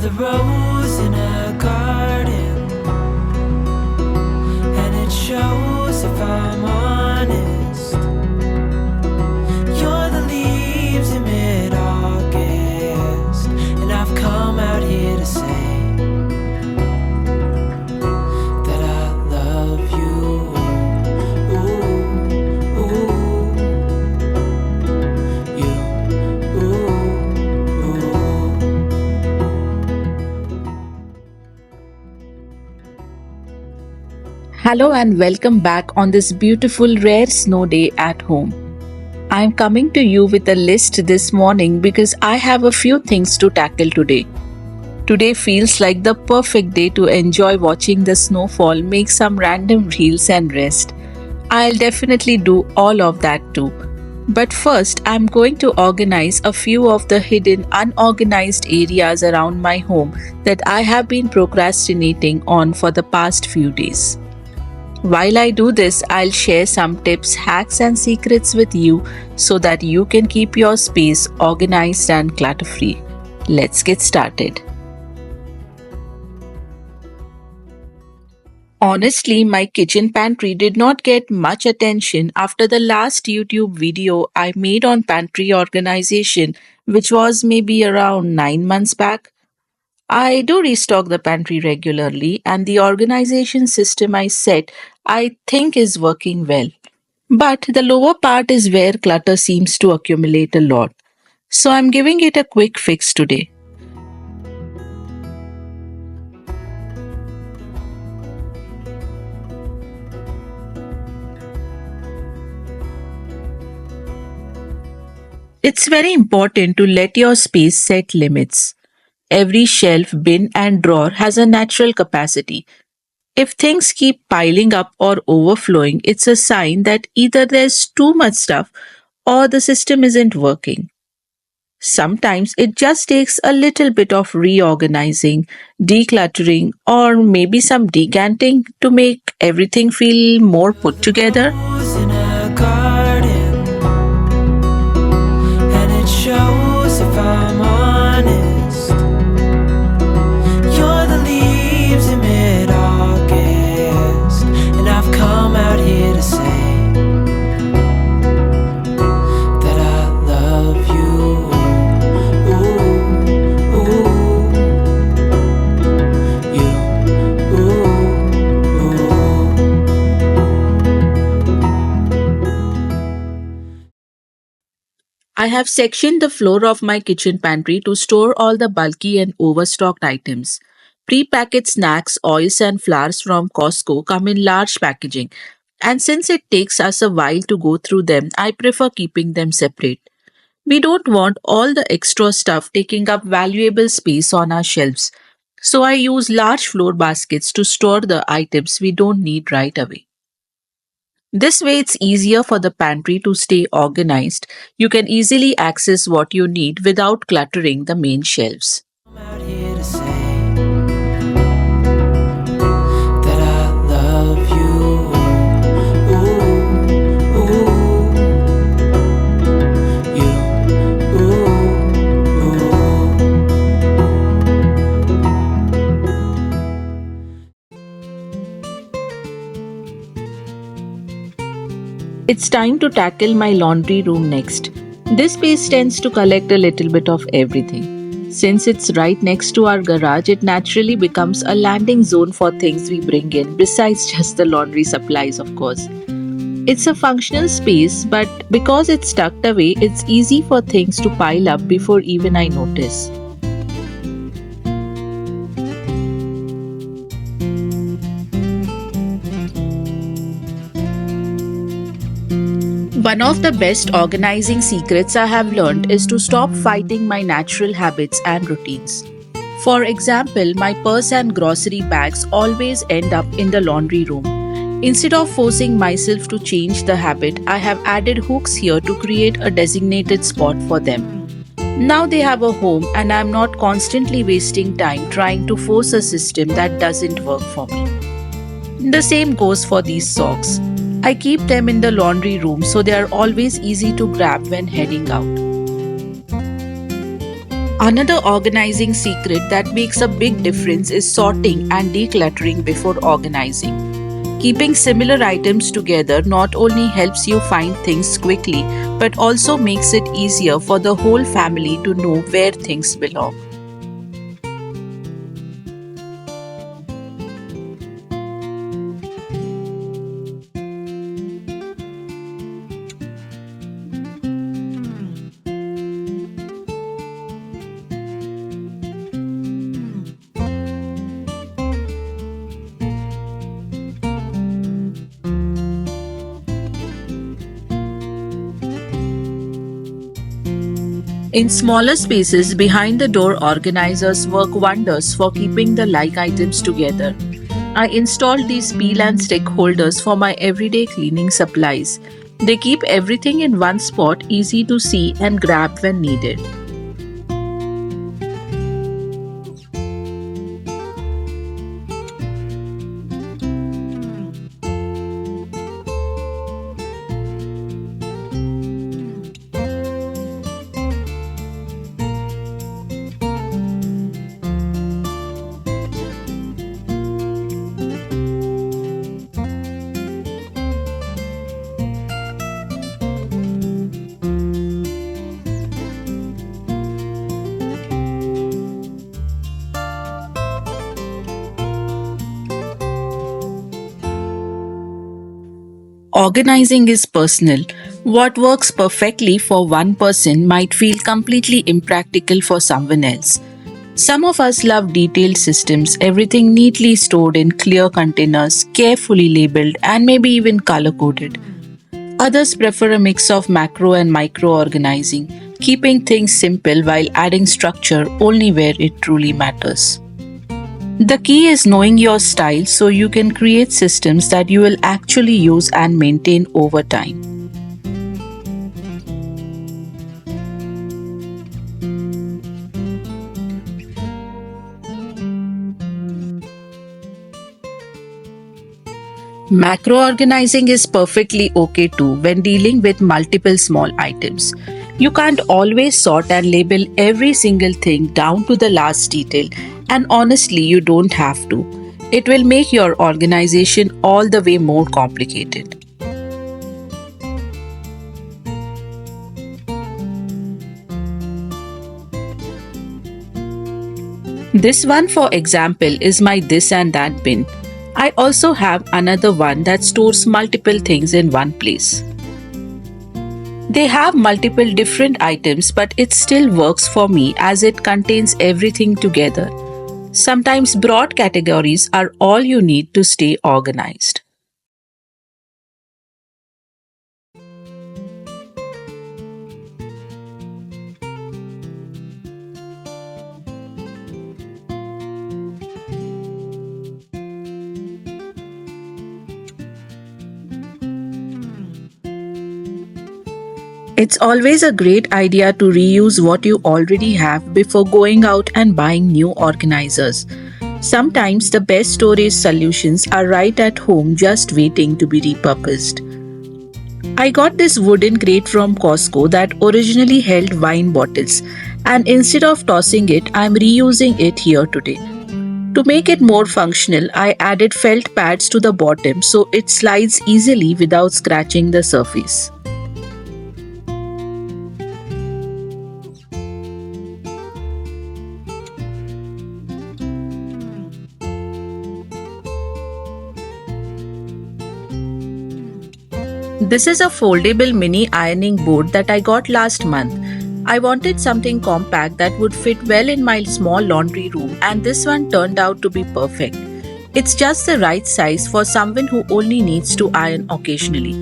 the rose in a garden, and it shows if I'm honest. You're the leaves in mid-August, and I've come out here to say that I love you. Ooh, ooh, you, ooh, ooh. Hello and welcome back on this beautiful rare snow day at home. I'm coming to you with a list this morning because I have a few things to tackle today. Today feels like the perfect day to enjoy watching the snowfall, make some random reels and rest. I'll definitely do all of that too. But first, I'm going to organize a few of the hidden unorganized areas around my home that I have been procrastinating on for the past few days. While I do this, I'll share some tips, hacks, and secrets with you so that you can keep your space organized and clutter free. Let's get started. Honestly, my kitchen pantry did not get much attention after the last YouTube video I made on Pantry Organization, which was maybe around 9 months back. I do restock the pantry regularly, and the organization system I set I think is working well. But the lower part is where clutter seems to accumulate a lot. So I'm giving it a quick fix today. It's very important to let your space set limits. Every shelf, bin, and drawer has a natural capacity. If things keep piling up or overflowing, it's a sign that either there's too much stuff or the system isn't working. Sometimes it just takes a little bit of reorganizing, decluttering, or maybe some decanting to make everything feel more put together. Rose in a garden, and it shows if I'm honest. You're the leaves in mid-August, and I've come out here to say that I love you. Ooh, ooh, you, ooh, ooh. I have sectioned the floor of my kitchen pantry to store all the bulky and overstocked items. Pre-packaged snacks, oils, and flours from Costco come in large packaging, and since it takes us a while to go through them, I prefer keeping them separate. We don't want all the extra stuff taking up valuable space on our shelves, so I use large floor baskets to store the items we don't need right away. This way, it's easier for the pantry to stay organized. You can easily access what you need without cluttering the main shelves. I'm out here to say that I love you. Ooh, ooh, you, ooh, It's time to tackle my laundry room next. This space tends to collect a little bit of everything. Since it's right next to our garage, it naturally becomes a landing zone for things we bring in, besides just the laundry supplies, of course. It's a functional space, but because it's tucked away, it's easy for things to pile up before even I notice. One of the best organizing secrets I have learned is to stop fighting my natural habits and routines. For example, my purse and grocery bags always end up in the laundry room. Instead of forcing myself to change the habit, I have added hooks here to create a designated spot for them. Now they have a home, and I'm not constantly wasting time trying to force a system that doesn't work for me. The same goes for these socks. I keep them in the laundry room so they are always easy to grab when heading out. Another organizing secret that makes a big difference is sorting and decluttering before organizing. Keeping similar items together not only helps you find things quickly but also makes it easier for the whole family to know where things belong. In smaller spaces, behind the door organizers work wonders for keeping the like items together. I installed these peel and stick holders for my everyday cleaning supplies. They keep everything in one spot, easy to see and grab when needed. Organizing is personal. What works perfectly for one person might feel completely impractical for someone else. Some of us love detailed systems, everything neatly stored in clear containers, carefully labeled, and maybe even color coded. Others prefer a mix of macro and micro organizing, keeping things simple while adding structure only where it truly matters. The key is knowing your style so you can create systems that you will actually use and maintain over time. Macro organizing is perfectly okay too when dealing with multiple small items. You can't always sort and label every single thing down to the last detail, and honestly, you don't have to. It will make your organization all the way more complicated. This one, for example, is my this and that bin. I also have another one that stores multiple things in one place. They have multiple different items, but it still works for me as it contains everything together. Sometimes broad categories are all you need to stay organized. It's always a great idea to reuse what you already have before going out and buying new organizers. Sometimes the best storage solutions are right at home just waiting to be repurposed. I got this wooden crate from Costco that originally held wine bottles, and instead of tossing it, I'm reusing it here today. To make it more functional, I added felt pads to the bottom so it slides easily without scratching the surface. This is a foldable mini ironing board that I got last month. I wanted something compact that would fit well in my small laundry room, and this one turned out to be perfect. It's just the right size for someone who only needs to iron occasionally.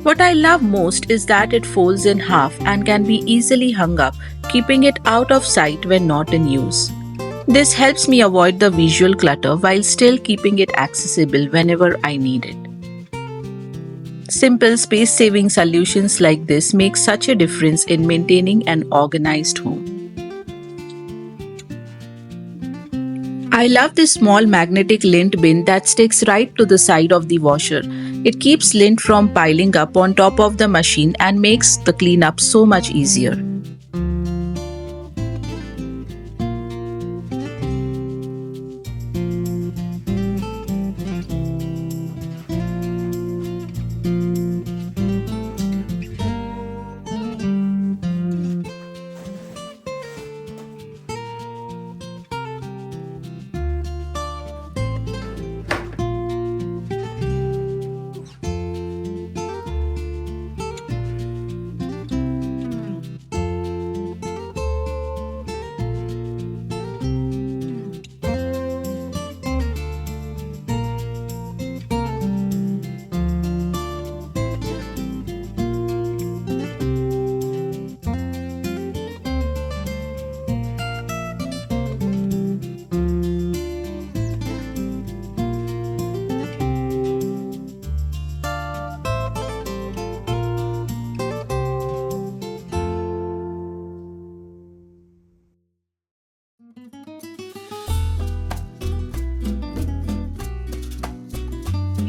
What I love most is that it folds in half and can be easily hung up, keeping it out of sight when not in use. This helps me avoid the visual clutter while still keeping it accessible whenever I need it. Simple space saving solutions like this make such a difference in maintaining an organized home. I love this small magnetic lint bin that sticks right to the side of the washer. It keeps lint from piling up on top of the machine and makes the cleanup so much easier.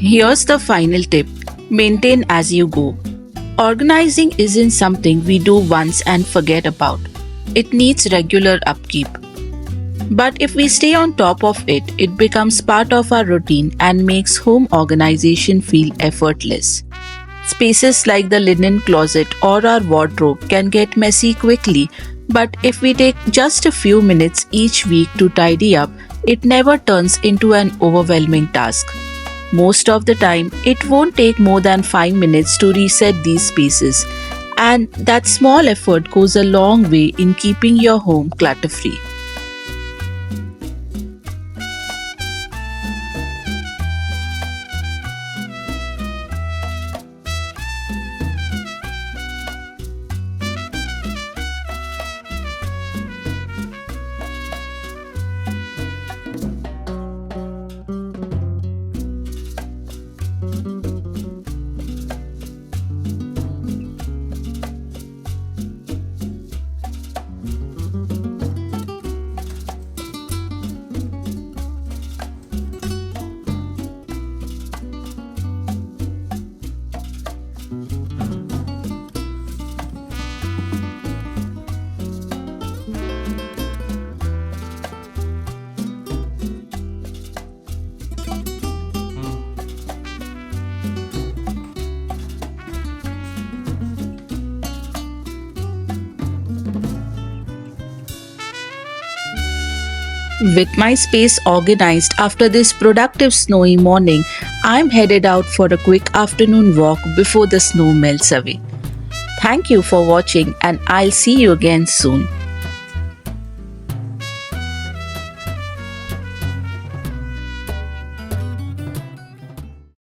Here's the final tip: maintain as you go. Organizing isn't something we do once and forget about. It needs regular upkeep. But if we stay on top of it, it becomes part of our routine and makes home organization feel effortless. Spaces like the linen closet or our wardrobe can get messy quickly, but if we take just a few minutes each week to tidy up, it never turns into an overwhelming task. Most of the time, it won't take more than 5 minutes to reset these spaces, and that small effort goes a long way in keeping your home clutter free. With my space organized after this productive snowy morning, I'm headed out for a quick afternoon walk before the snow melts away. Thank you for watching, and I'll see you again soon.